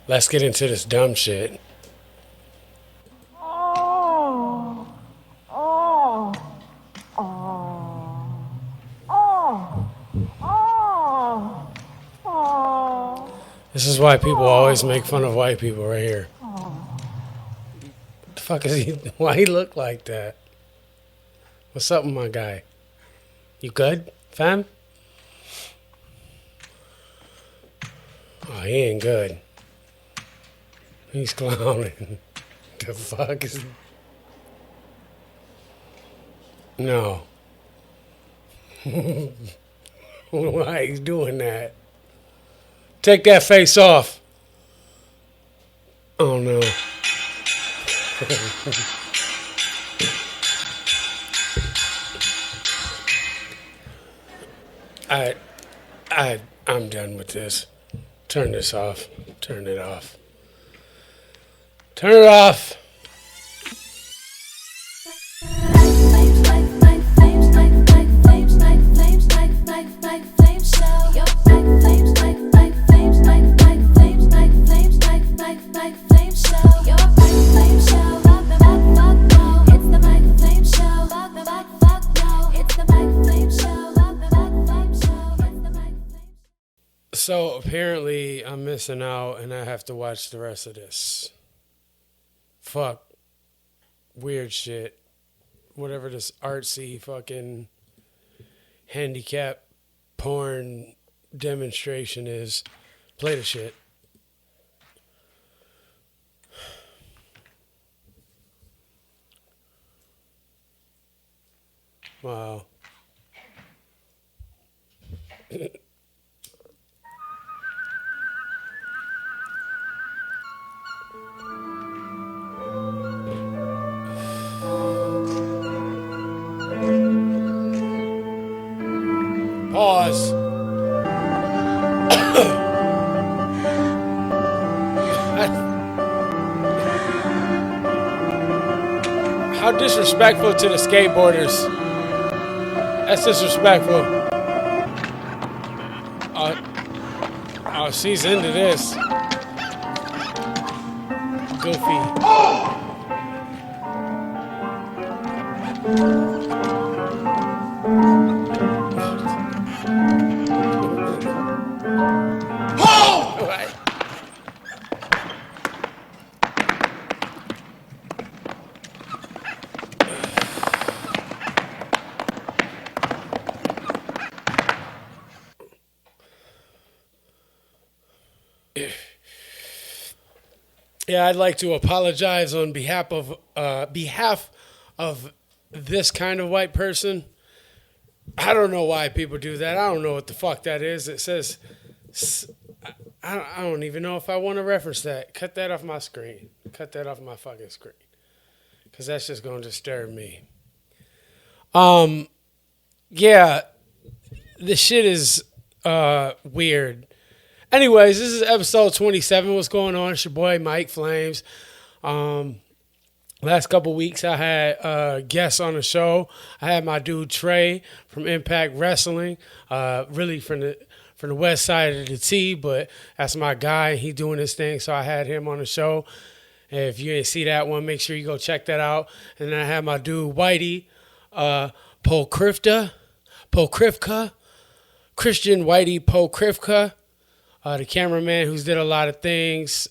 Let's get into this dumb shit. Oh, oh, oh, oh, oh, oh, This is why people always make fun of white people right here. The fuck is he? Why he look like that? What's up with my guy? You good, fam? Oh, he ain't good. He's clowning. The fuck is? No. Why he's doing that? Take that face off. Oh no. I, I'm done with this. Turn this off. Turn it off. Turn it off. So apparently I'm missing out and I have to watch the rest of this. Fuck. Weird shit. Whatever this artsy fucking handicap porn demonstration is. Play the shit. Wow. Pause. How disrespectful to the skateboarders. That's disrespectful. Oh, she's into this. Goofy. Right. Yeah, I'd like to apologize on behalf of this kind of white person. I don't know why people do that. I don't know what the fuck that is. It says, I don't even know if I want to reference that. Cut that off my screen. Cut that off my fucking screen. Because that's just going to disturb me. Yeah, this shit is weird. Anyways, this is episode 27. What's going on? It's your boy Mike Flames. Last couple weeks, I had guests on the show. I had my dude Trey from Impact Wrestling, really from the west side of the T, but that's my guy. He doing his thing, so I had him on the show. And if you didn't see that one, make sure you go check that out. And then I had my dude Whitey, Polkrifka, Christian Whitey Polkrifka, the cameraman who's did a lot of things.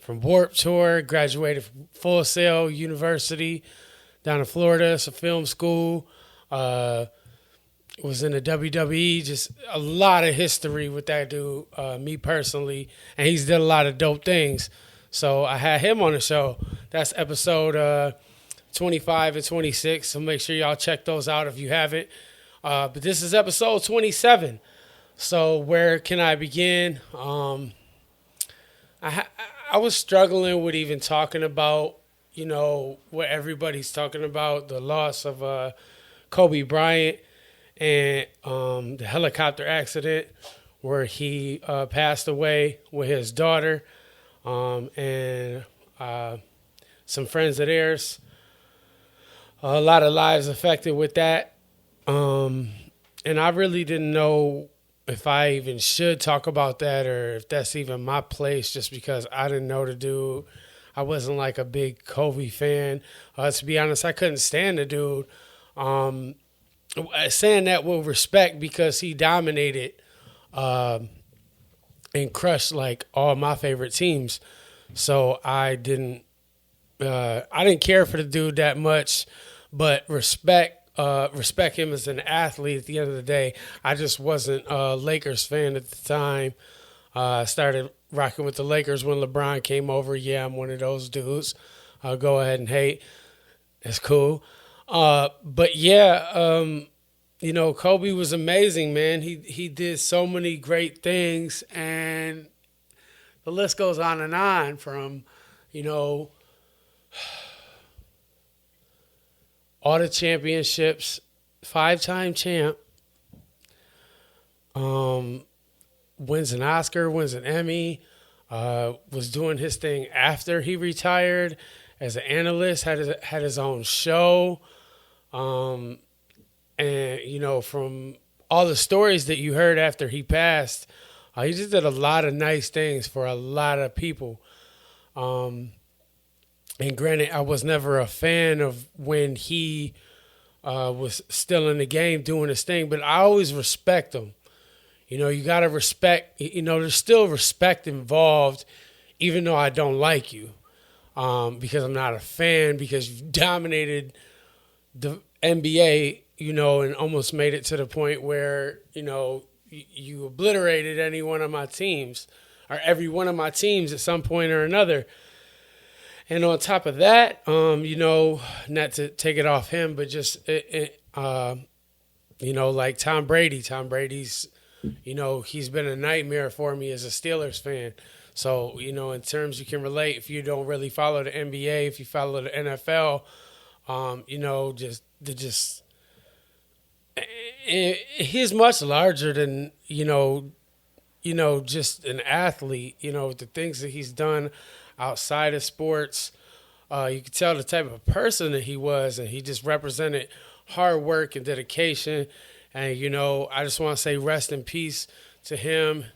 From Warp Tour, graduated from Full Sail University down in Florida. It's a film school. Was in the WWE. Just a lot of history with that dude, me personally. And he's did a lot of dope things. So I had him on the show. That's episode 25 and 26. So make sure y'all check those out if you haven't. But this is episode 27. So where can I begin? I was struggling with even talking about, what everybody's talking about, the loss of Kobe Bryant and the helicopter accident where he passed away with his daughter and some friends of theirs. A lot of lives affected with that. And I really didn't know if I even should talk about that or if that's even my place, just because I didn't know the dude. I wasn't like a big Kobe fan. To be honest, I couldn't stand the dude. Um, Saying that with respect because he dominated and crushed like all my favorite teams. So I didn't care for the dude that much, but respect him as an athlete. At the end of the day, I just wasn't a Lakers fan at the time. I started rocking with the Lakers when LeBron came over. Yeah, I'm one of those dudes. I'll go ahead and hate. It's cool. But yeah, Kobe was amazing, man. He did so many great things, and the list goes on and on from, you know, all the championships, 5-time champ, wins an Oscar, wins an Emmy, was doing his thing after he retired as an analyst, had his own show. And, from all the stories that you heard after he passed, he just did a lot of nice things for a lot of people. And granted, I was never a fan of when he was still in the game doing his thing, but I always respect him. You got to respect, there's still respect involved, even though I don't like you, because I'm not a fan, because you've dominated the NBA, and almost made it to the point where, you obliterated any one of my teams or every one of my teams at some point or another. And on top of that, not to take it off him, but just, like Tom Brady. Tom Brady's, he's been a nightmare for me as a Steelers fan. So, in terms you can relate, if you don't really follow the NBA, if you follow the NFL, he's much larger than, just an athlete, the things that he's done outside of sports. You could tell the type of person that he was, and he just represented hard work and dedication. And, I just want to say rest in peace to him,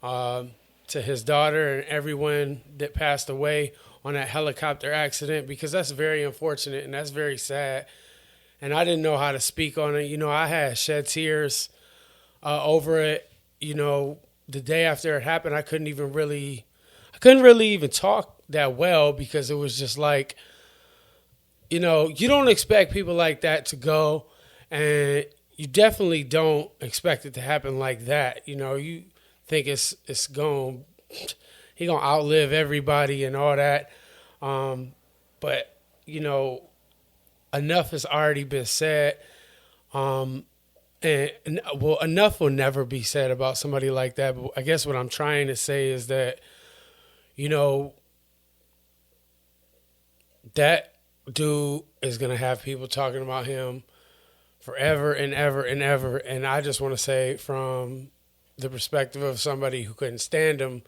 to his daughter, and everyone that passed away on that helicopter accident, because that's very unfortunate and that's very sad. And I didn't know how to speak on it. I had shed tears over it. The day after it happened, I couldn't really even talk that well, because it was just like, you don't expect people like that to go, and you definitely don't expect it to happen like that. You think it's going, he gonna outlive everybody and all that, but enough has already been said, and enough will never be said about somebody like that. But I guess what I'm trying to say is that, that dude is going to have people talking about him forever and ever and ever. And I just want to say, from the perspective of somebody who couldn't stand him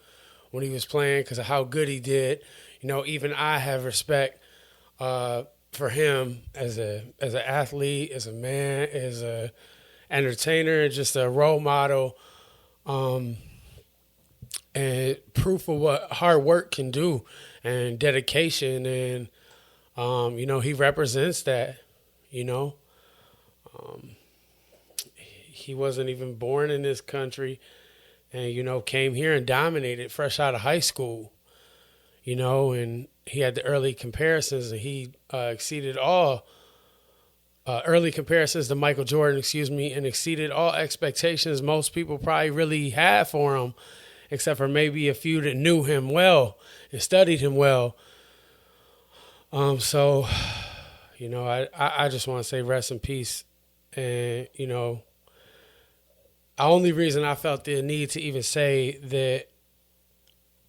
when he was playing because of how good he did, even I have respect for him as an athlete, as a man, as a entertainer, just a role model, and proof of what hard work can do and dedication. And, he represents that, he wasn't even born in this country and, came here and dominated fresh out of high school, and he had the early comparisons, and he exceeded all early comparisons to Michael Jordan, and exceeded all expectations most people probably really had for him, except for maybe a few that knew him well and studied him well. So, I just want to say rest in peace. And, the only reason I felt the need to even say that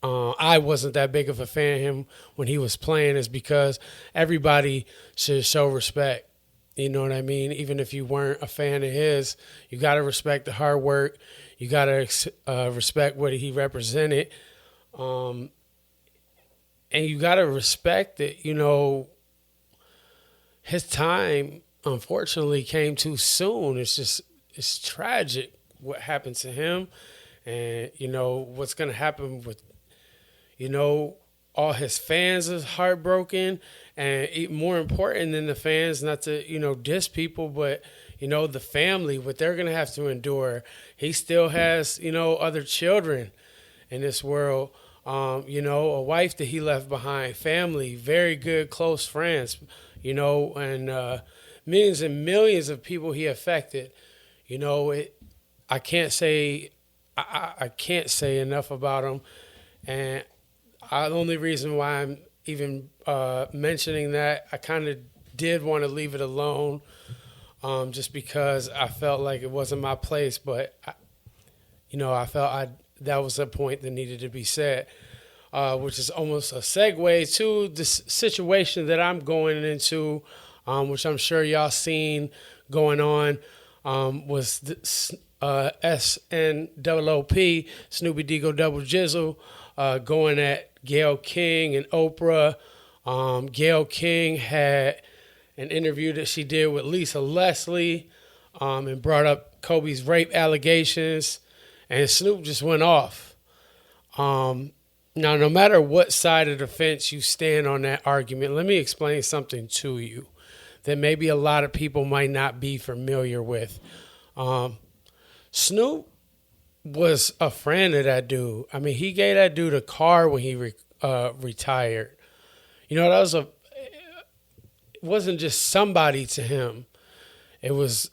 I wasn't that big of a fan of him when he was playing is because everybody should show respect. You know what I mean? Even if you weren't a fan of his, you got to respect the hard work. You got to respect what he represented. And you got to respect that, his time, unfortunately, came too soon. It's tragic. what happened to him, and what's gonna happen with all his fans is heartbroken, and more important than the fans, not to diss people, but the family, what they're gonna have to endure. He still has other children in this world, a wife that he left behind, family, very good close friends, and millions and millions of people he affected. I can't say I can't say enough about him, and the only reason why I'm even mentioning that, I kind of did want to leave it alone, just because I felt like it wasn't my place. But I felt that was a point that needed to be said, which is almost a segue to the situation that I'm going into, which I'm sure y'all seen going on, was the, SNOOP, Snoopy Digo Double Jizzle, going at Gayle King and Oprah. Gayle King had an interview that she did with Lisa Leslie, and brought up Kobe's rape allegations, and Snoop just went off. Now, no matter what side of the fence you stand on that argument, let me explain something to you that maybe a lot of people might not be familiar with. Snoop was a friend of that dude. I mean, he gave that dude a car when he retired. It wasn't just somebody to him. It was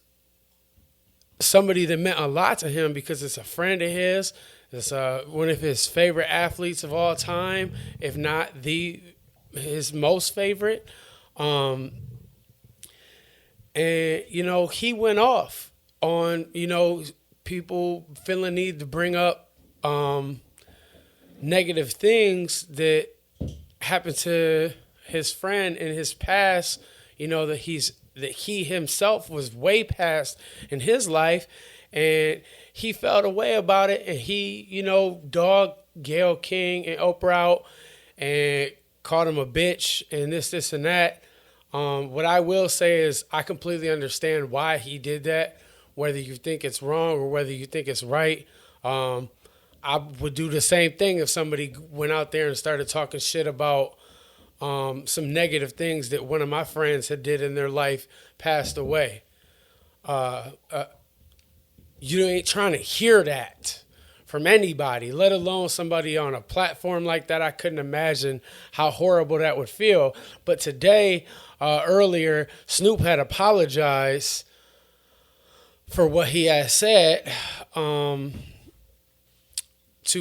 somebody that meant a lot to him because it's a friend of his. It's one of his favorite athletes of all time, if not his most favorite. And he went off on people feeling need to bring up negative things that happened to his friend in his past, that he himself was way past in his life, and he felt a way about it, and he dogged Gayle King and Oprah out and called him a bitch and this and that. What I will say is I completely understand why he did that, whether you think it's wrong or whether you think it's right. I would do the same thing if somebody went out there and started talking shit about some negative things that one of my friends had did in their life, passed away. You ain't trying to hear that from anybody, let alone somebody on a platform like that. I couldn't imagine how horrible that would feel. But today, earlier, Snoop had apologized for what he had said to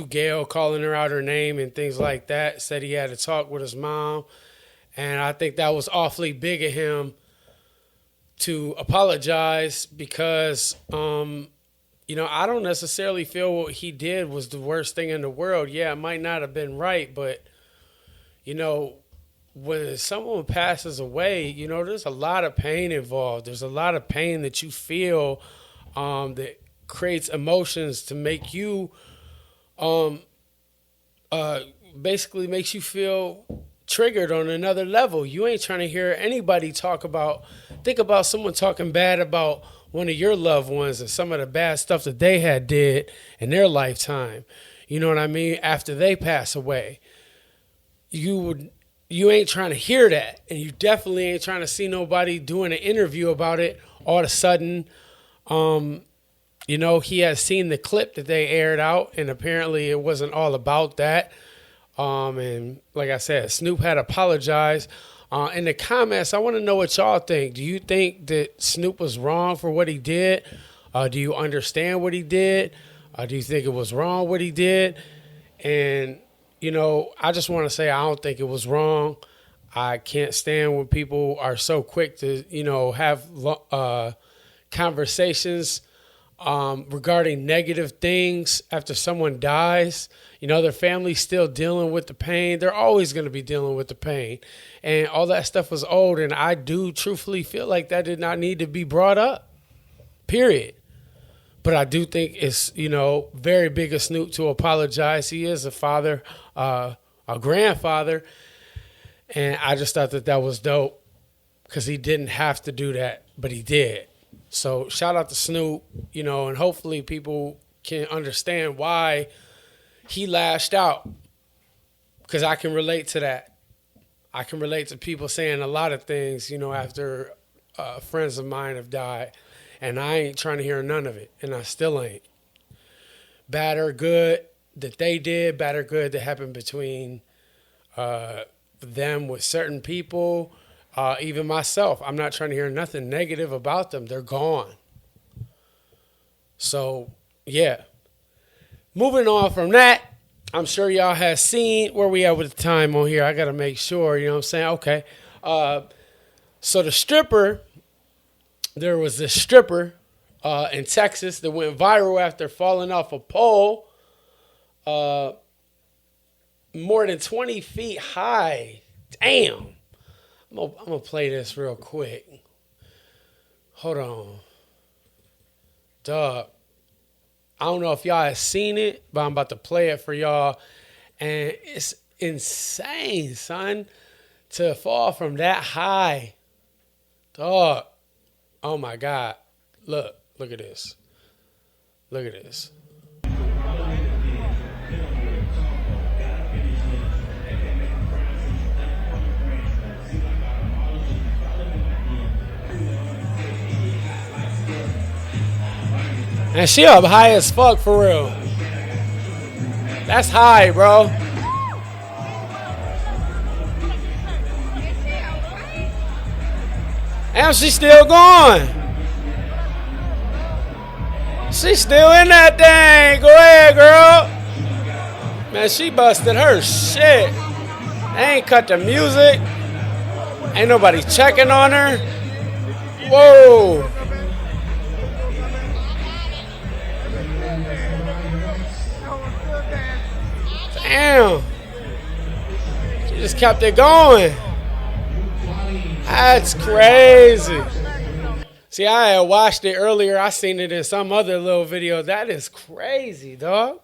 Gayle, calling her out her name and things like that. Said he had to talk with his mom. And I think that was awfully big of him to apologize because, I don't necessarily feel what he did was the worst thing in the world. Yeah, it might not have been right, but, when someone passes away, there's a lot of pain involved. There's a lot of pain that you feel that creates emotions to make you, basically makes you feel triggered on another level. You ain't trying to hear anybody think about someone talking bad about one of your loved ones and some of the bad stuff that they had did in their lifetime. You know what I mean? After they pass away, you ain't trying to hear that. And you definitely ain't trying to see nobody doing an interview about it. All of a sudden, he has seen the clip that they aired out, and apparently it wasn't all about that. And like I said, Snoop had apologized. In the comments, I want to know what y'all think. Do you think that Snoop was wrong for what he did? Do you understand what he did? Do you think it was wrong what he did? And, I just want to say I don't think it was wrong. I can't stand when people are so quick to, have conversations regarding negative things after someone dies. Their family's still dealing with the pain. They're always going to be dealing with the pain. And all that stuff was old, and I do truthfully feel like that did not need to be brought up, period. But I do think it's, very big of Snoop to apologize. He is a father, a grandfather, and I just thought that was dope because he didn't have to do that, but he did. So shout out to Snoop, you know, and hopefully people can understand why he lashed out, because I can relate to that. I can relate to people saying a lot of things, you know, after friends of mine have died, and I ain't trying to hear none of it, and I still ain't. Bad or good that they did, bad or good that happened between them with certain people, even myself. I'm not trying to hear nothing negative about them. They're gone. So, yeah. Moving on from that, I'm sure y'all have seen where we at with the time on here. I got to make sure, you know what I'm saying? Okay. So the stripper, there was this stripper in Texas that went viral after falling off a pole more than 20 feet high. Damn. I'm going to play this real quick. Hold on. Dog. I don't know if y'all have seen it, but I'm about to play it for y'all. And it's insane, son, to fall from that high. Dog. Oh, my God. Look at this. Look at this. And she up high as fuck for real. That's high, bro. And she's still going. She's still in that thing. Go ahead, girl. Man, she busted her shit. They ain't cut the music. Ain't nobody checking on her. Whoa. Damn. She just kept it going. That's crazy. See, I had watched it earlier. I seen it in some other little video. That is crazy, dog.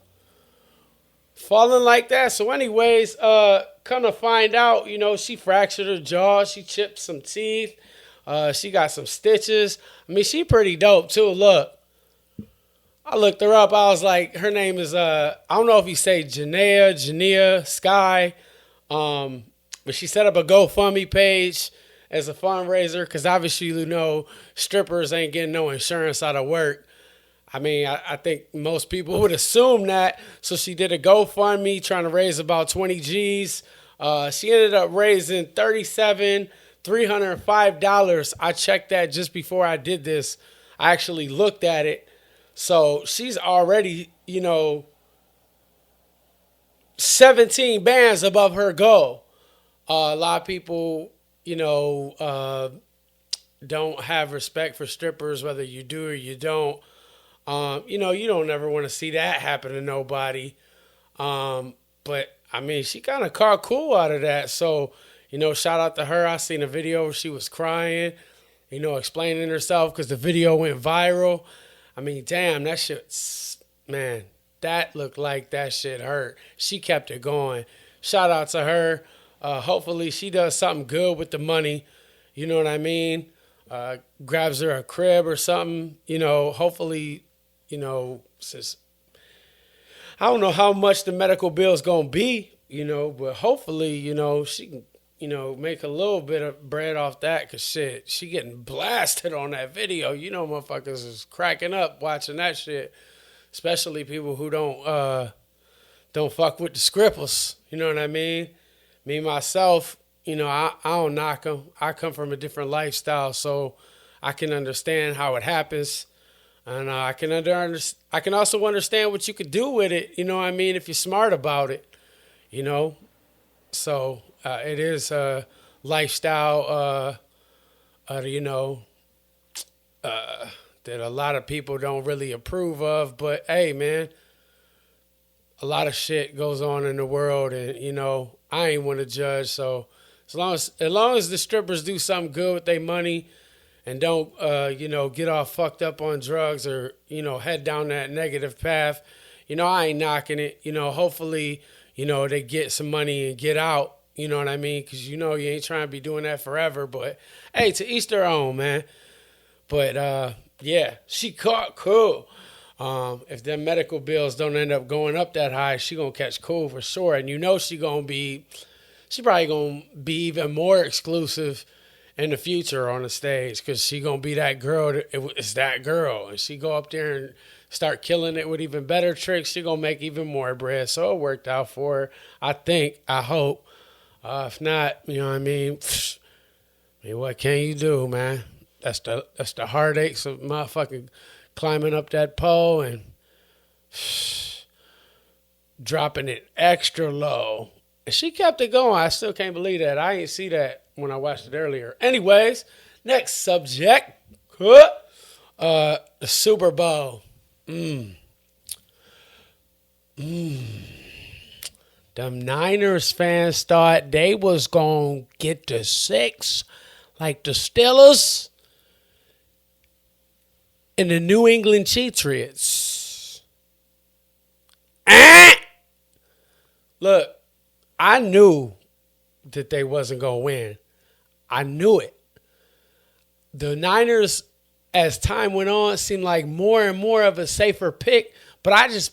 Falling like that. So anyways, come to find out, you know, she fractured her jaw. She chipped some teeth. She got some stitches. I mean, she pretty dope, too. Look. I looked her up. I was like, her name is, I don't know if you say Jania Sky. But she set up a GoFundMe page as a fundraiser because obviously, you know, strippers ain't getting no insurance out of work. I mean, I think most people would assume that. So she did a GoFundMe trying to raise about 20 G's. She ended up raising $37,305. I checked that just before I did this. I actually looked at it. So she's already, you know, 17 bands above her goal. A lot of people, you know, don't have respect for strippers, whether you do or you don't. You know, you don't ever want to see that happen to nobody. But, I mean, she kind of caught cool out of that. So, you know, shout out to her. I seen a video where she was crying, you know, explaining herself because the video went viral. I mean, damn, that shit, man, that looked like that shit hurt. She kept it going. Shout out to her. Hopefully she does something good with the money. You know what I mean? Grabs her a crib or something. You know, hopefully, you know, since I don't know how much the medical bill is going to be, you know, but hopefully, you know, she can, you know, make a little bit of bread off that because shit, she getting blasted on that video. You know, motherfuckers is cracking up watching that shit, especially people who don't fuck with the scribbles. You know what I mean? Me, myself, you know, I don't knock them. I come from a different lifestyle, so I can understand how it happens. And I can also understand what you could do with it, you know what I mean, if you're smart about it, you know. So it is a lifestyle, you know, that a lot of people don't really approve of. But, hey, man, a lot of shit goes on in the world, and, you know, I ain't want to judge. So as long as the strippers do something good with their money and don't, you know, get all fucked up on drugs or, you know, head down that negative path, you know, I ain't knocking it. You know, hopefully, you know, they get some money and get out. You know what I mean? Because, you know, you ain't trying to be doing that forever. But, hey, to each their own, man. But, Yeah, she caught cool. If them medical bills don't end up going up that high, she gonna catch cool for sure. And you know she probably gonna be even more exclusive in the future on the stage because she gonna be that girl. It's that girl, and she go up there and start killing it with even better tricks. She gonna make even more bread. So it worked out for her. I think. I hope. If not, you know what I mean. I mean, what can you do, man? That's the heartaches of motherfucking climbing up that pole and dropping it extra low. And she kept it going. I still can't believe that. I didn't see that when I watched it earlier. Anyways, next subject. The Super Bowl. Them Niners fans thought they was going to get to 6 like the Steelers and the New England Patriots. Look, I knew that they wasn't going to win. I knew it. The Niners, as time went on, seemed like more and more of a safer pick, but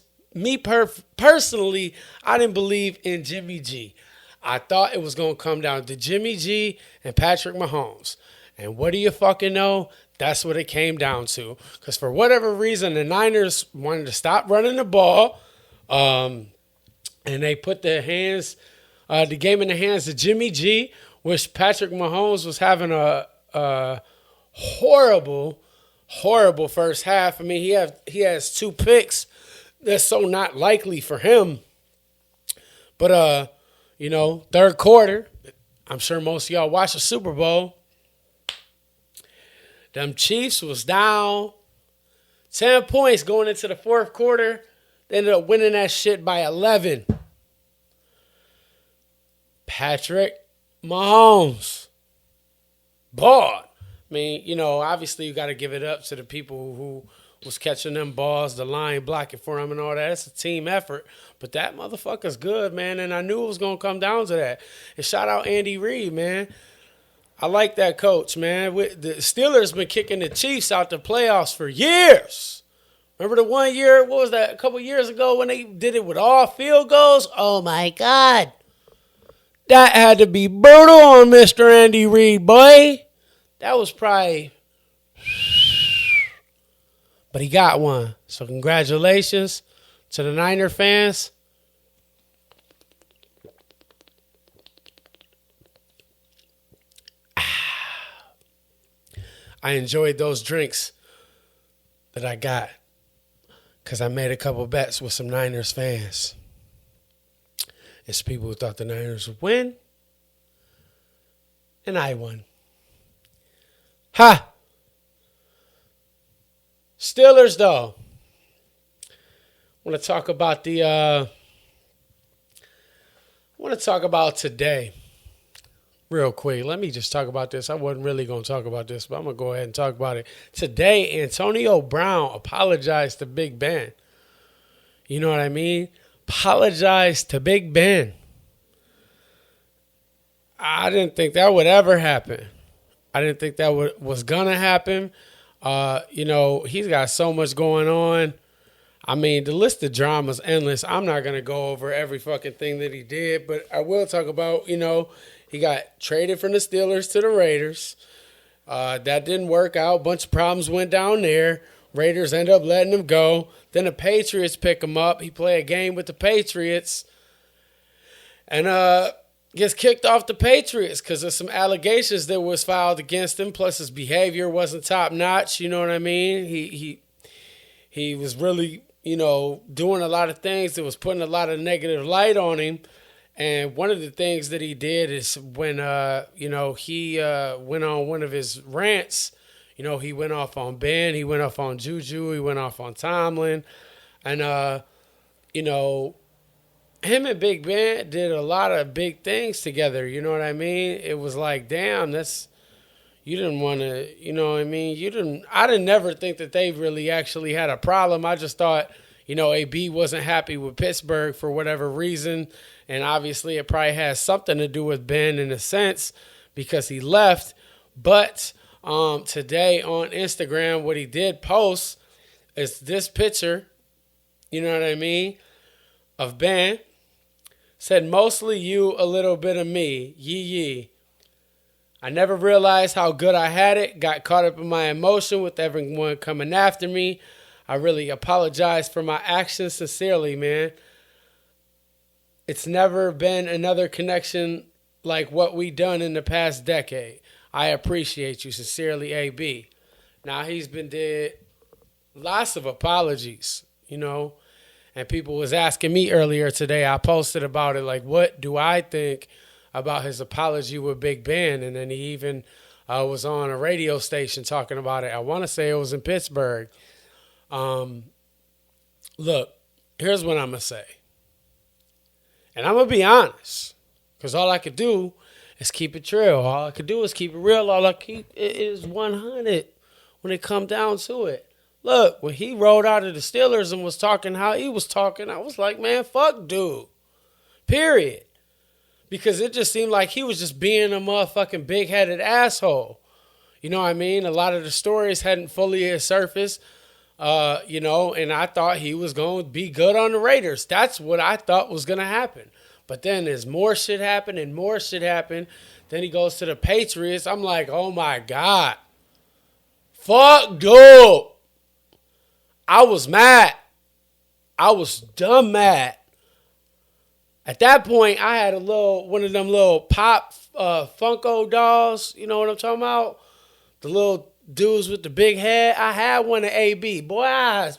personally, I didn't believe in Jimmy G. I thought it was going to come down to Jimmy G and Patrick Mahomes. And what do you fucking know? That's what it came down to. Because for whatever reason, the Niners wanted to stop running the ball. And they put the game in the hands of Jimmy G, which Patrick Mahomes was having a horrible first half. I mean, he has 2 picks. That's so not likely for him. But, third quarter, I'm sure most of y'all watch the Super Bowl. Them Chiefs was down 10 points going into the fourth quarter. They ended up winning that shit by 11. Patrick Mahomes balled. I mean, obviously you got to give it up to the people who was catching them balls, the line blocking for him and all that. It's a team effort. But that motherfucker's good, man, and I knew it was going to come down to that. And shout out Andy Reid, man. I like that coach, man. The Steelers been kicking the Chiefs out the playoffs for years. Remember the one year, what was that, a couple years ago when they did it with all field goals? Oh, my God. That had to be brutal on Mr. Andy Reid, boy. That was probably... But he got one. So congratulations to the Niner fans. I enjoyed those drinks that I got because I made a couple bets with some Niners fans. It's people who thought the Niners would win, and I won. Ha! Steelers, though. I want to talk about today. Real quick, let me just talk about this. I wasn't really going to talk about this, but I'm going to go ahead and talk about it. Today, Antonio Brown apologized to Big Ben. You know what I mean? Apologized to Big Ben. I didn't think that would ever happen. I didn't think that was going to happen. He's got so much going on. I mean, the list of drama is endless. I'm not going to go over every fucking thing that he did, but I will talk about, he got traded from the Steelers to the Raiders. That didn't work out. A bunch of problems went down there. Raiders ended up letting him go. Then the Patriots pick him up. He played a game with the Patriots. And gets kicked off the Patriots because of some allegations that was filed against him. Plus his behavior wasn't top notch. You know what I mean? He was really, doing a lot of things that was putting a lot of negative light on him. And one of the things that he did is when, he went on one of his rants, he went off on Ben, he went off on Juju, he went off on Tomlin. And, him and Big Ben did a lot of big things together. You know what I mean? It was like, damn, you didn't want to, you know what I mean? I didn't never think that they really actually had a problem. I just thought, AB wasn't happy with Pittsburgh for whatever reason. And obviously it probably has something to do with Ben in a sense because he left. But today on Instagram, what he did post is this picture, you know what I mean, of Ben. Said, mostly you, a little bit of me, yee yee. I never realized how good I had it. Got caught up in my emotion with everyone coming after me. I really apologize for my actions sincerely, man. It's never been another connection like what we done in the past decade. I appreciate you. Sincerely, AB. Now, he's been did lots of apologies, you know, and people was asking me earlier today. I posted about it, like, what do I think about his apology with Big Ben? And then he even was on a radio station talking about it. I want to say it was in Pittsburgh. Look, here's what I'm going to say. And I'm going to be honest, because all I could do is keep it real. All I could do is keep it real. All I keep is 100 when it come down to it. Look, when he rolled out of the Steelers and was talking how he was talking, I was like, man, fuck dude. Period. Because it just seemed like he was just being a motherfucking big-headed asshole. You know what I mean? A lot of the stories hadn't fully surfaced, you know, and I thought he was going to be good on the Raiders. That's what I thought was going to happen. But then as more shit happened and more shit happened, then he goes to the Patriots. I'm like, oh, my God. Fuck, dude. I was mad. I was dumb mad. At that point, I had one of them little pop Funko dolls. You know what I'm talking about? The little dudes with the big head. I had one of AB. Boy, I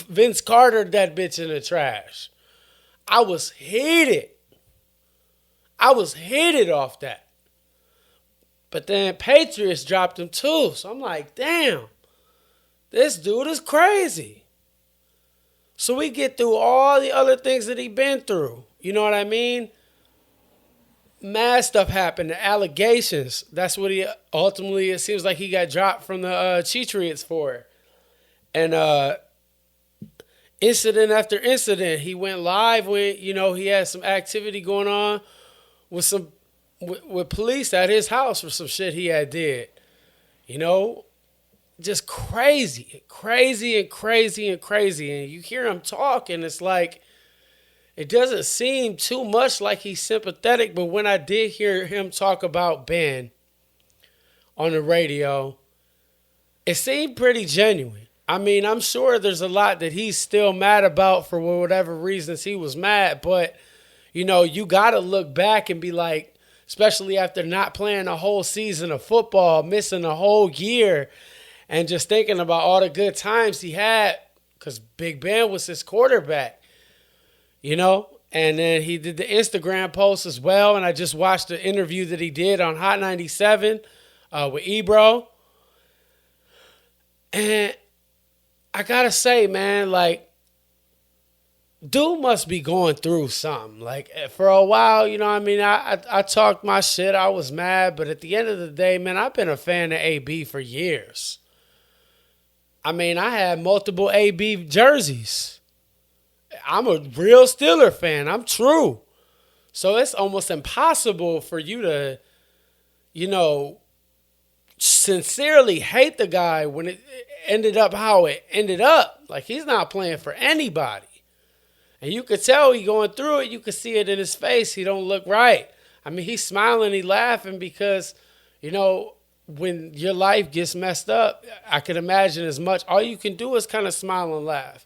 Vince Cartered that bitch in the trash. I was heated. I was heated off that. But then Patriots dropped him too. So I'm like, damn, this dude is crazy. So we get through all the other things that he been through. You know what I mean? Mad stuff happened. The allegations. That's what he ultimately, it seems like he got dropped from the Patriots for. And incident after incident, he went live with, you know, he had some activity going on with police at his house for some shit he had did. You know? Just crazy. And you hear him talk, and it's like, it doesn't seem too much like he's sympathetic, but when I did hear him talk about Ben on the radio, it seemed pretty genuine. I mean, I'm sure there's a lot that he's still mad about for whatever reasons he was mad, but, you know, you got to look back and be like, especially after not playing a whole season of football, missing a whole year, and just thinking about all the good times he had, because Big Ben was his quarterback, you know? And then he did the Instagram post as well, and I just watched the interview that he did on Hot 97 with Ebro. And I gotta say, man, like, dude must be going through something. Like, for a while, you know what I mean? I talked my shit. I was mad. But at the end of the day, man, I've been a fan of AB for years. I mean, I had multiple AB jerseys. I'm a real Steeler fan. I'm true. So it's almost impossible for you to, you know, sincerely hate the guy when it ended up how it ended up. Like, he's not playing for anybody. And you could tell he going through it. You could see it in his face. He don't look right. I mean, he's smiling, he's laughing because, you know, when your life gets messed up, I can imagine as much. All you can do is kind of smile and laugh.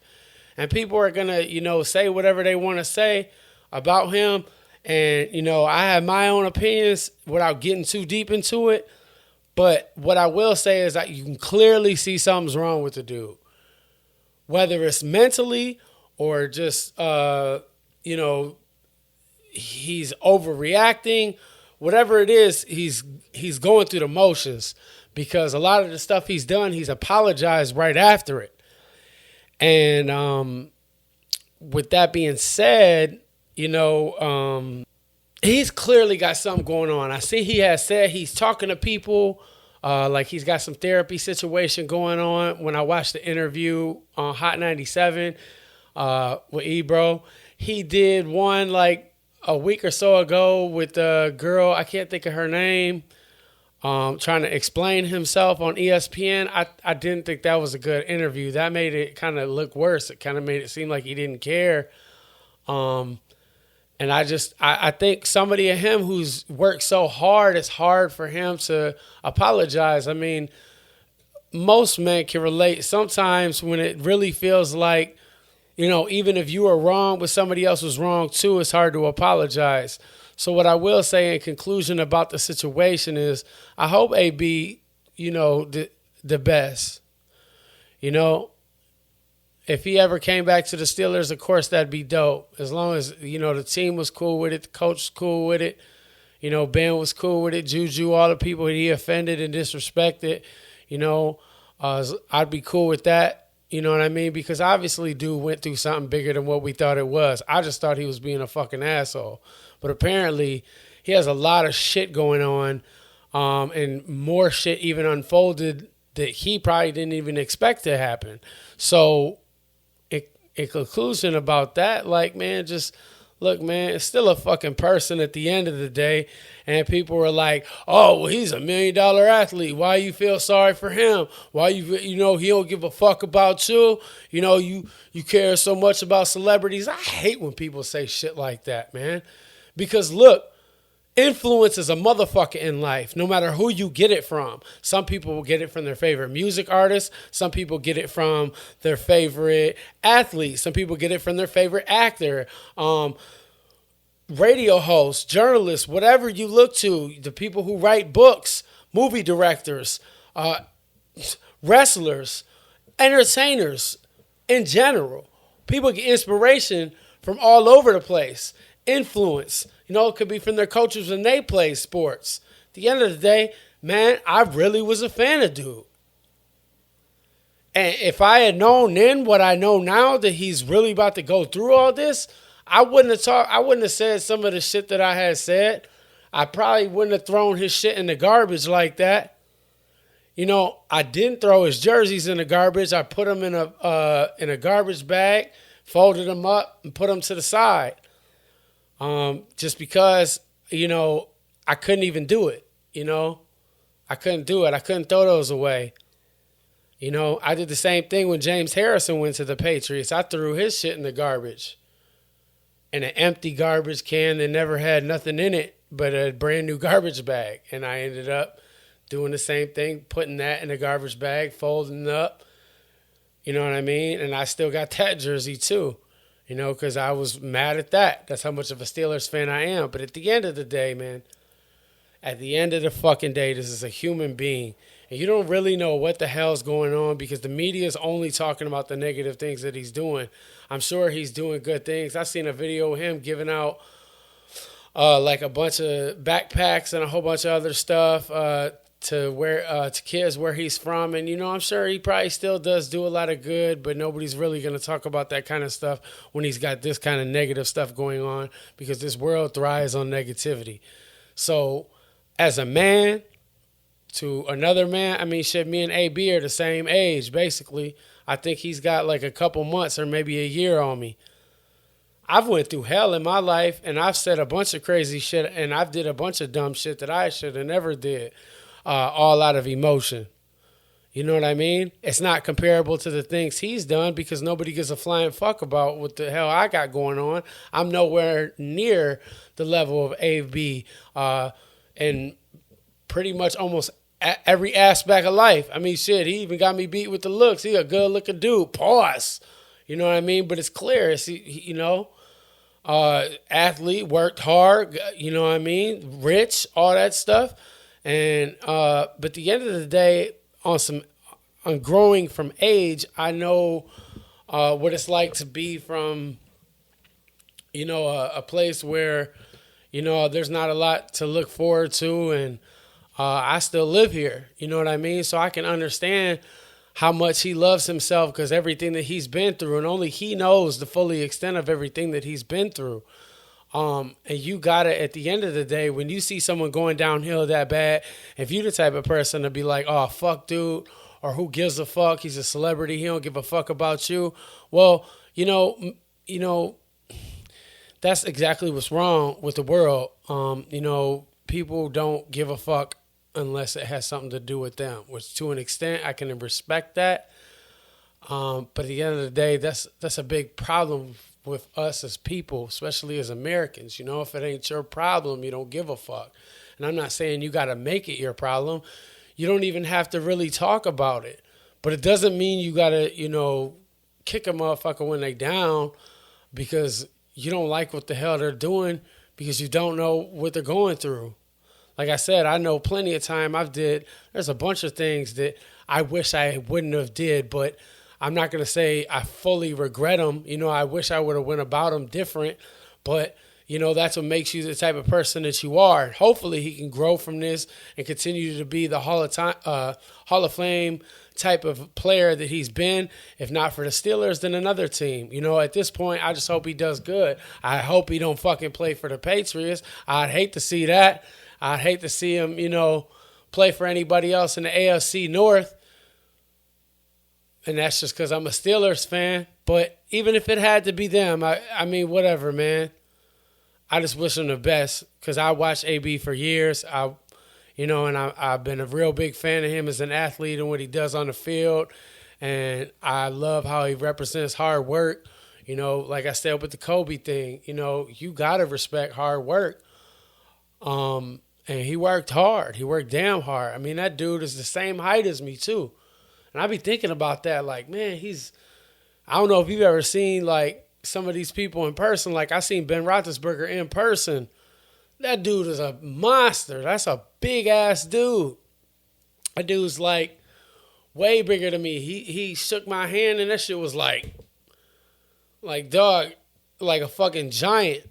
And people are going to, you know, say whatever they want to say about him. And, you know, I have my own opinions without getting too deep into it. But what I will say is that you can clearly see something's wrong with the dude. Whether it's mentally or just, you know, he's overreacting. Whatever it is, he's going through the motions because a lot of the stuff he's done, he's apologized right after it. And with that being said, you know, he's clearly got something going on. I see he has said he's talking to people, like he's got some therapy situation going on. When I watched the interview on Hot 97 with Ebro, he did one like a week or so ago with a girl, I can't think of her name, trying to explain himself on ESPN. I didn't think that was a good interview. That made it kind of look worse. It kind of made it seem like he didn't care. And I think somebody of him who's worked so hard, it's hard for him to apologize. I mean, most men can relate. Sometimes when it really feels like, even if you were wrong, but somebody else was wrong too, it's hard to apologize. So what I will say in conclusion about the situation is I hope AB, the best. If he ever came back to the Steelers, of course, that'd be dope. As long as, the team was cool with it, the coach was cool with it, Ben was cool with it, Juju, all the people that he offended and disrespected, I'd be cool with that. You know what I mean? Because obviously dude went through something bigger than what we thought it was. I just thought he was being a fucking asshole. But apparently he has a lot of shit going on, and more shit even unfolded that he probably didn't even expect to happen. So in conclusion about that, just look, man, it's still a fucking person at the end of the day. And people were like, oh, well, he's $1 million athlete. Why you feel sorry for him? Why he don't give a fuck about you? You care so much about celebrities. I hate when people say shit like that, man. Because look, influence is a motherfucker in life, no matter who you get it from. Some people will get it from their favorite music artist. Some people get it from their favorite athlete. Some people get it from their favorite actor, radio host, journalist, whatever you look to, the people who write books, movie directors, wrestlers, entertainers in general. People get inspiration from all over the place. Influence, it could be from their coaches when they play sports. At the end of the day, man, I really was a fan of dude. And if I had known then what I know now, that he's really about to go through all this, I wouldn't have said some of the shit that I had said. I probably wouldn't have thrown his shit in the garbage like that. I didn't throw his jerseys in the garbage. I put them in a garbage bag, folded them up, and put them to the side. Just because, I couldn't even do it, I couldn't do it. I couldn't throw those away. I did the same thing when James Harrison went to the Patriots. I threw his shit in the garbage. In an empty garbage can that never had nothing in it but a brand new garbage bag. And I ended up doing the same thing, putting that in a garbage bag, folding it up. You know what I mean? And I still got that jersey too. Because I was mad at that. That's how much of a Steelers fan I am. But at the end of the day, man, at the end of the fucking day, this is a human being. And you don't really know what the hell's going on because the media is only talking about the negative things that he's doing. I'm sure he's doing good things. I seen a video of him giving out like a bunch of backpacks and a whole bunch of other stuff to kids where he's from. And, I'm sure he probably still does do a lot of good, but nobody's really going to talk about that kind of stuff when he's got this kind of negative stuff going on because this world thrives on negativity. So as a man to another man, me and AB are the same age, basically. I think he's got like a couple months or maybe a year on me. I've went through hell in my life and I've said a bunch of crazy shit and I've did a bunch of dumb shit that I should have never did. All out of emotion. You know what I mean? It's not comparable to the things he's done because nobody gives a flying fuck about what the hell I got going on. I'm nowhere near the level of AB in pretty much almost every aspect of life. Shit, he even got me beat with the looks. He a good looking dude. Pause. You know what I mean? But it's clear. It's, athlete, worked hard, rich, all that stuff. And but at the end of the day, on growing from age, I know what it's like to be from, a place where, there's not a lot to look forward to, and I still live here. You know what I mean? So I can understand how much he loves himself because everything that he's been through, and only he knows the fully extent of everything that he's been through. And you gotta, at the end of the day, when you see someone going downhill that bad, if you the type of person to be like, oh, fuck, dude, or who gives a fuck? He's a celebrity. He don't give a fuck about you. Well, that's exactly what's wrong with the world. People don't give a fuck unless it has something to do with them, which to an extent I can respect that. But at the end of the day, that's a big problem with us as people, especially as Americans. You know, if it ain't your problem, you don't give a fuck. And I'm not saying you got to make it your problem. You don't even have to really talk about it. But it doesn't mean you got to, kick a motherfucker when they down because you don't like what the hell they're doing because you don't know what they're going through. Like I said, I know plenty of time there's a bunch of things that I wish I wouldn't have did, but I'm not going to say I fully regret them. I wish I would have went about them different, but that's what makes you the type of person that you are. Hopefully he can grow from this and continue to be the Hall of Fame type of player that he's been. If not for the Steelers, then another team. At this point, I just hope he does good. I hope he don't fucking play for the Patriots. I'd hate to see that. I'd hate to see him, play for anybody else in the AFC North. And that's just because I'm a Steelers fan. But even if it had to be them, I mean, whatever, man. I just wish him the best because I watched AB for years. I've been a real big fan of him as an athlete and what he does on the field. And I love how he represents hard work. Like I said with the Kobe thing, you got to respect hard work. And he worked hard. He worked damn hard. I mean, that dude is the same height as me, too. And I be thinking about that like, man, I don't know if you've ever seen, like, some of these people in person. Like, I seen Ben Roethlisberger in person. That dude is a monster. That's a big-ass dude. That dude's, like, way bigger than me. He shook my hand, and that shit was like, dog, like a fucking giant.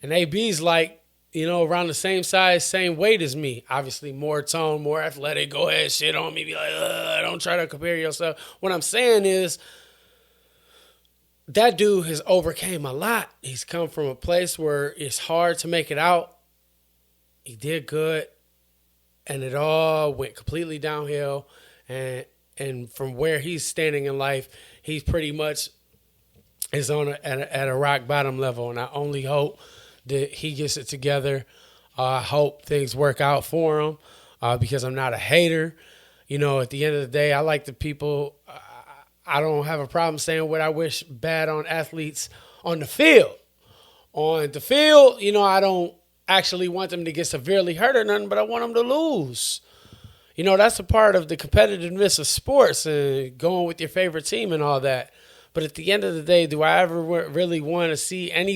And AB's, like, around the same size, same weight as me. Obviously, more tone, more athletic. Go ahead, shit on me. Be like, don't try to compare yourself. What I'm saying is, that dude has overcame a lot. He's come from a place where it's hard to make it out. He did good, and it all went completely downhill. And from where he's standing in life, he's pretty much is at a rock bottom level. And I only hope that he gets it together. I hope things work out for him because I'm not a hater. At the end of the day, I like the people. I don't have a problem saying what I wish bad on athletes on the field. On the field, I don't actually want them to get severely hurt or nothing, but I want them to lose. That's a part of the competitiveness of sports and going with your favorite team and all that. But at the end of the day, do I ever really want to see any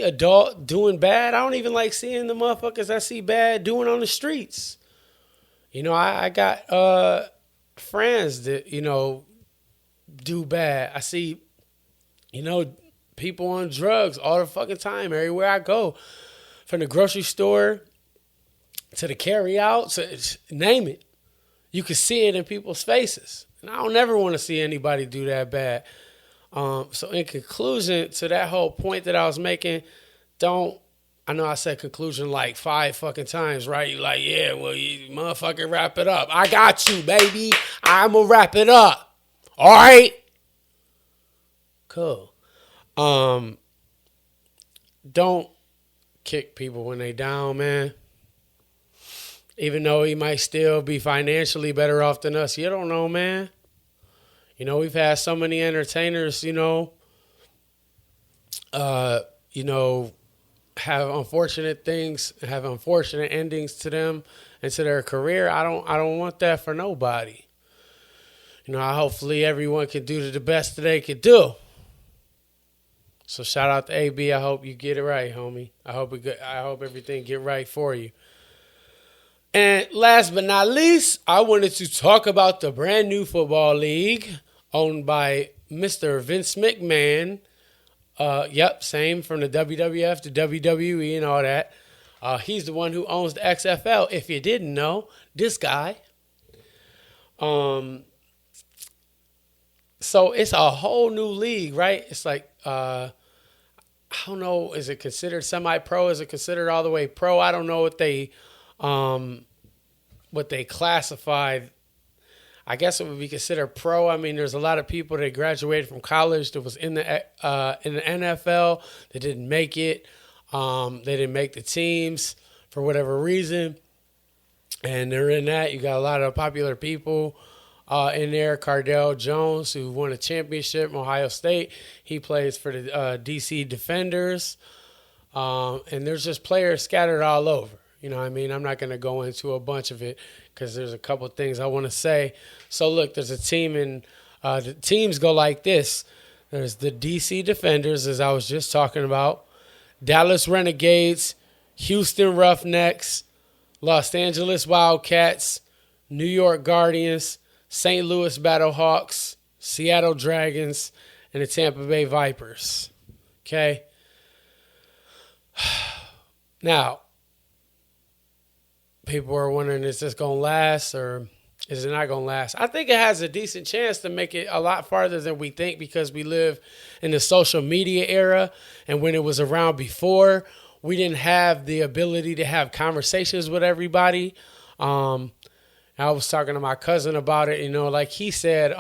adult doing bad? I don't even like seeing the motherfuckers I see bad doing on the streets. I got friends that, do bad. I see, people on drugs all the fucking time, everywhere I go. From the grocery store to the carry out, to name it. You can see it in people's faces. And I don't ever want to see anybody do that bad. So in conclusion to that whole point that I was making, I know I said conclusion like 5 fucking times, right? You like, yeah, well, you motherfucking wrap it up. I got you, baby. I'm going to wrap it up. All right? Cool. Don't kick people when they down, man. Even though he might still be financially better off than us. You don't know, man. We've had so many entertainers, have unfortunate things, have unfortunate endings to them and to their career. I don't want that for nobody. Hopefully everyone can do the best that they could do. So shout out to AB. I hope you get it right, homie. I hope everything get right for you. And last but not least, I wanted to talk about the brand new football league owned by Mr. Vince McMahon. Same from the WWF to WWE and all that. He's the one who owns the XFL. If you didn't know, this guy. So it's a whole new league, right? It's like, I don't know, is it considered semi-pro? Is it considered all the way pro? I don't know what they classified. I guess it would be considered pro. I mean, there's a lot of people that graduated from college that was in the NFL that didn't make it. They didn't make the teams for whatever reason. And they're in that. You got a lot of popular people in there. Cardell Jones, who won a championship in Ohio State. He plays for the D.C. Defenders. And there's just players scattered all over. You know what I mean? I'm not going to go into a bunch of it because there's a couple of things I want to say. So, look, there's a team and the teams go like this. There's the D.C. Defenders, as I was just talking about, Dallas Renegades, Houston Roughnecks, Los Angeles Wildcats, New York Guardians, St. Louis Battlehawks, Seattle Dragons, and the Tampa Bay Vipers. Okay? Now, people are wondering, is this going to last or is it not going to last? I think it has a decent chance to make it a lot farther than we think because we live in the social media era. And when it was around before, we didn't have the ability to have conversations with everybody. I was talking to my cousin about it, like he said,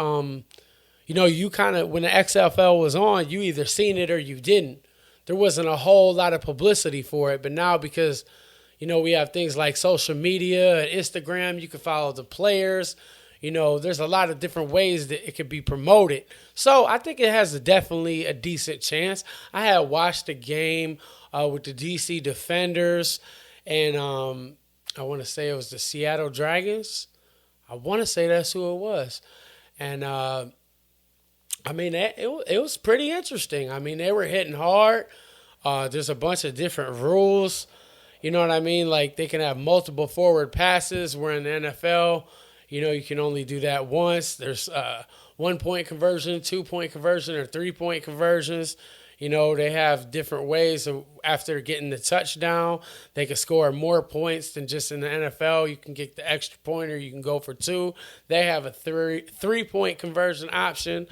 you kind of, when the XFL was on, you either seen it or you didn't. There wasn't a whole lot of publicity for it. But now because we have things like social media and Instagram. You can follow the players. There's a lot of different ways that it could be promoted. So I think it has definitely a decent chance. I had watched a game with the DC Defenders, and I want to say it was the Seattle Dragons. I want to say that's who it was. And, it was pretty interesting. I mean, they were hitting hard. There's a bunch of different rules. You know what I mean? Like they can have multiple forward passes. Where in the NFL, you can only do that once. There's 1-point conversion, 2-point conversion, or 3-point conversions. They have different ways of after getting the touchdown, they can score more points than just in the NFL. You can get the extra point or you can go for 2. They have a 3-point conversion option.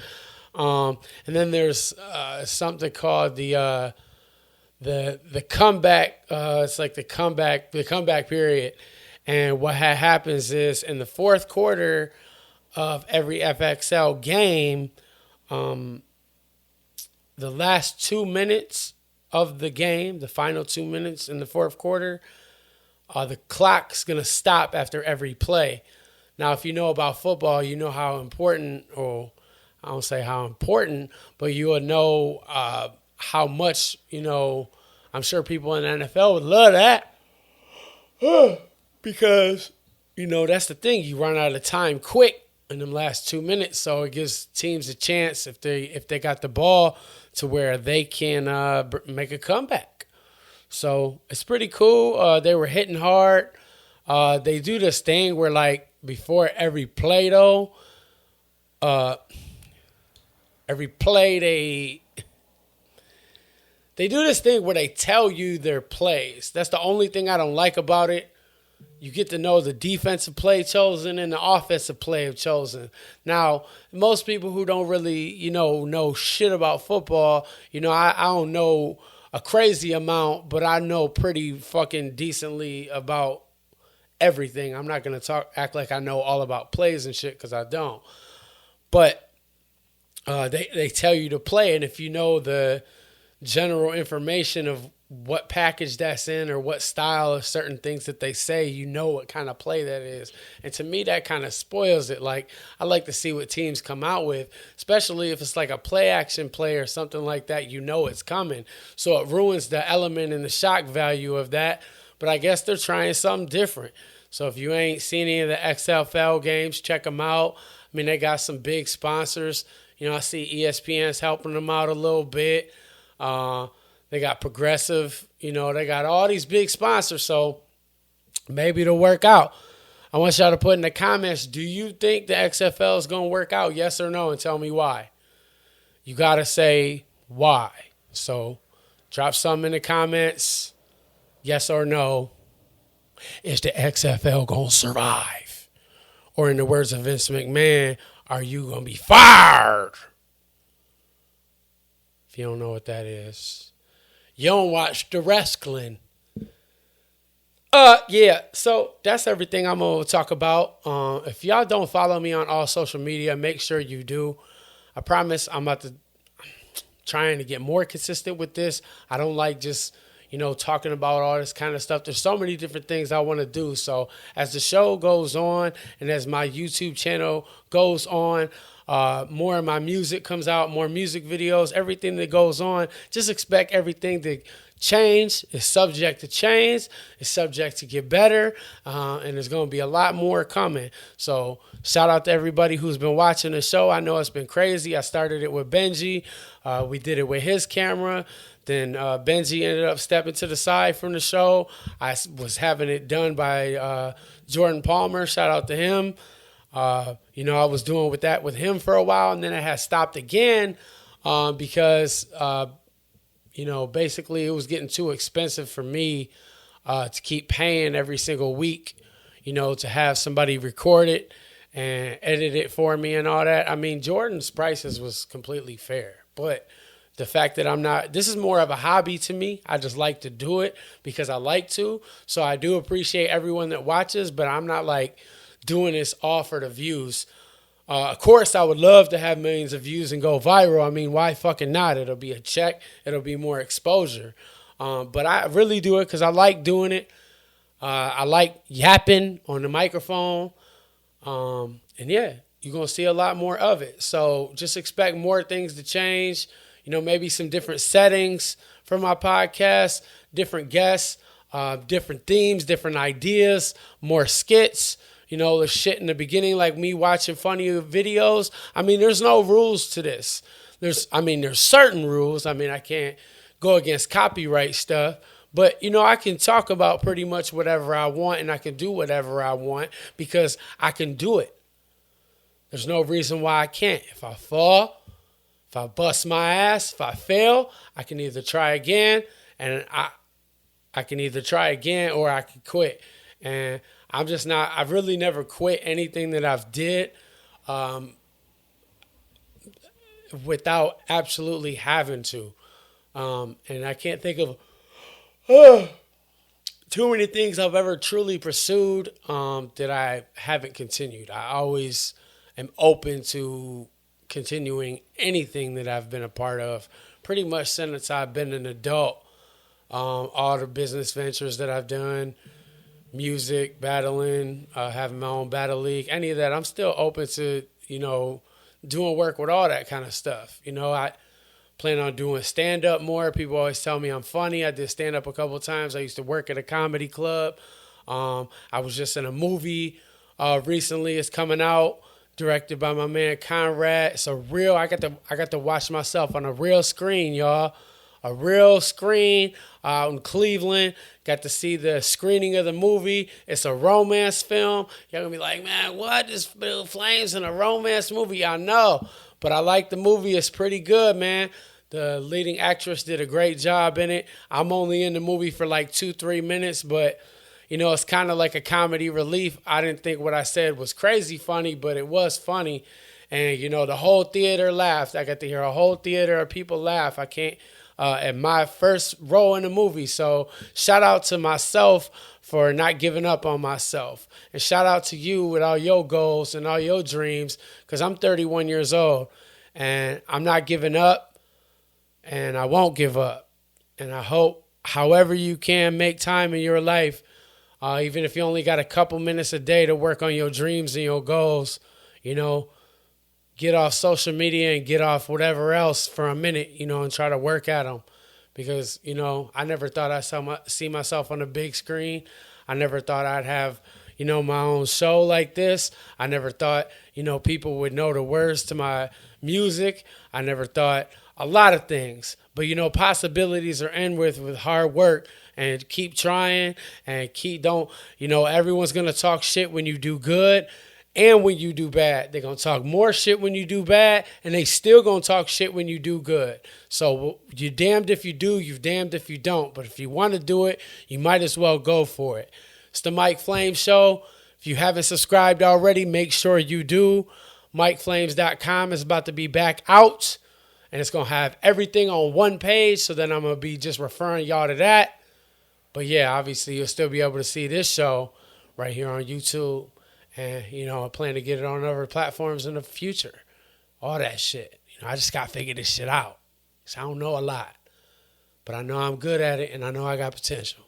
And then there's something called the comeback. It's like the comeback period. And what happens is in the fourth quarter of every FXL game, the last 2 minutes of the game, the final 2 minutes in the fourth quarter, the clock's going to stop after every play. Now, if you know about football, you know how important, or I don't say how important, but you will know how much, I'm sure people in the NFL would love that because, that's the thing. You run out of time quick in them last 2 minutes, so it gives teams a chance if they got the ball to where they can make a comeback. So it's pretty cool. They were hitting hard. They do this thing where, like, before every play, though, they do this thing where they tell you their plays. That's the only thing I don't like about it. You get to know the defensive play chosen and the offensive play chosen. Now, most people who don't really, know shit about football, I don't know a crazy amount, but I know pretty fucking decently about everything. I'm not going to act like I know all about plays and shit because I don't. But they tell you to play, and if you know the general information of what package that's in or what style of certain things that they say, you know what kind of play that is. And to me, that kind of spoils it. Like, I like to see what teams come out with, especially if it's like a play action play or something like that, it's coming. So it ruins the element and the shock value of that. But I guess they're trying something different. So if you ain't seen any of the XFL games, check them out. I mean, they got some big sponsors. I see ESPN's helping them out a little bit. They got Progressive, they got all these big sponsors, so maybe it'll work out. I want y'all to put in the comments, do you think the XFL is going to work out, yes or no, and tell me why. You got to say why. So drop something in the comments, yes or no. Is the XFL going to survive? Or in the words of Vince McMahon, are you going to be fired? If you don't know what that is. You don't watch the wrestling. Yeah, so that's everything I'm going to talk about. If y'all don't follow me on all social media, make sure you do. I promise I'm trying to get more consistent with this. I don't like just, talking about all this kind of stuff. There's so many different things I want to do. So as the show goes on and as my YouTube channel goes on, more of my music comes out, more music videos, everything that goes on, just expect everything to change. It's subject to change. It's subject to get better. And there's going to be a lot more coming. So shout out to everybody who's been watching the show. I know it's been crazy. I started it with Benji. We did it with his camera. Then Benji ended up stepping to the side from the show. I was having it done by Jordan Palmer. Shout out to him. I was doing with him for a while, and then I had stopped again because basically it was getting too expensive for me to keep paying every single week, to have somebody record it and edit it for me and all that. I mean, Jordan's prices was completely fair, but the fact that this is more of a hobby to me. I just like to do it because I like to. So I do appreciate everyone that watches, but I'm not like doing this all for the views. Of course, I would love to have millions of views and go viral. I mean, why fucking not? It'll be a check. It'll be more exposure. But I really do it because I like doing it. I like yapping on the microphone. And yeah, you're going to see a lot more of it. So just expect more things to change. Maybe some different settings for my podcast, different guests, different themes, different ideas, more skits. The shit in the beginning, like me watching funny videos. I mean, there's no rules to this. There's certain rules. I mean, I can't go against copyright stuff. But, I can talk about pretty much whatever I want, and I can do whatever I want because I can do it. There's no reason why I can't. If I fall, if I bust my ass, if I fail, I can either try again, and I can either try again or I can quit. And I've really never quit anything that I've did without absolutely having to. And I can't think of too many things I've ever truly pursued that I haven't continued. I always am open to continuing anything that I've been a part of pretty much since I've been an adult. All the business ventures that I've done, music, battling, having my own battle league, any of that, I'm still open to, doing work with all that kind of stuff. I plan on doing stand-up more. People always tell me I'm funny. I did stand-up a couple of times. I used to work at a comedy club. I was just in a movie recently. It's coming out, directed by my man Conrad. It's I got to watch myself on a real screen, y'all. A real screen out in Cleveland. Got to see the screening of the movie. It's a romance film. Y'all gonna be like, man, what? This Flamez in a romance movie? I know. But I like the movie. It's pretty good, man. The leading actress did a great job in it. I'm only in the movie for like 2-3 minutes, but it's kind of like a comedy relief. I didn't think what I said was crazy funny, but it was funny. And, the whole theater laughed. I got to hear a whole theater of people laugh. I can't, at my first role in the movie. So shout out to myself for not giving up on myself. And shout out to you with all your goals and all your dreams, because I'm 31 years old and I'm not giving up and I won't give up. And I hope however you can make time in your life, even if you only got a couple minutes a day to work on your dreams and your goals, get off social media and get off whatever else for a minute, and try to work at them. Because, I never thought I'd see myself on a big screen. I never thought I'd have, my own show like this. I never thought, people would know the words to my music. I never thought a lot of things. But, possibilities are end with hard work. And keep trying and everyone's going to talk shit when you do good. And when you do bad, they're going to talk more shit when you do bad, and they still going to talk shit when you do good. So you're damned if you do, you're damned if you don't. But if you want to do it, you might as well go for it. It's the Mike Flamez Show. If you haven't subscribed already, make sure you do. MikeFlamez.com is about to be back out, and it's going to have everything on one page, so then I'm going to be just referring y'all to that. But yeah, obviously you'll still be able to see this show right here on YouTube. And, I plan to get it on other platforms in the future. All that shit. I just got to figure this shit out. Because I don't know a lot. but I know I'm good at it, and I know I got potential.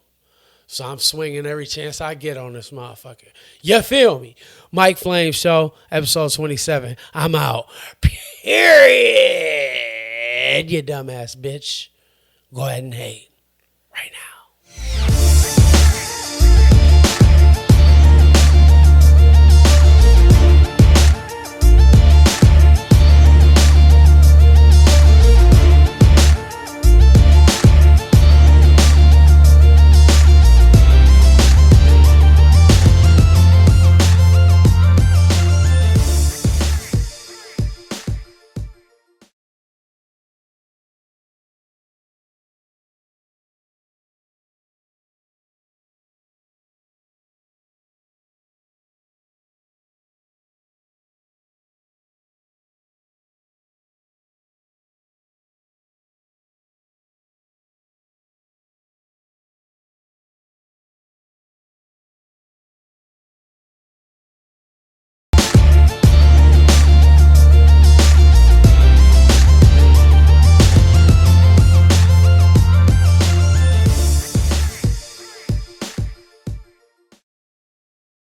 So I'm swinging every chance I get on this motherfucker. You feel me? Mike Flamez Show, episode 27. I'm out. Period. You dumbass bitch. Go ahead and hate.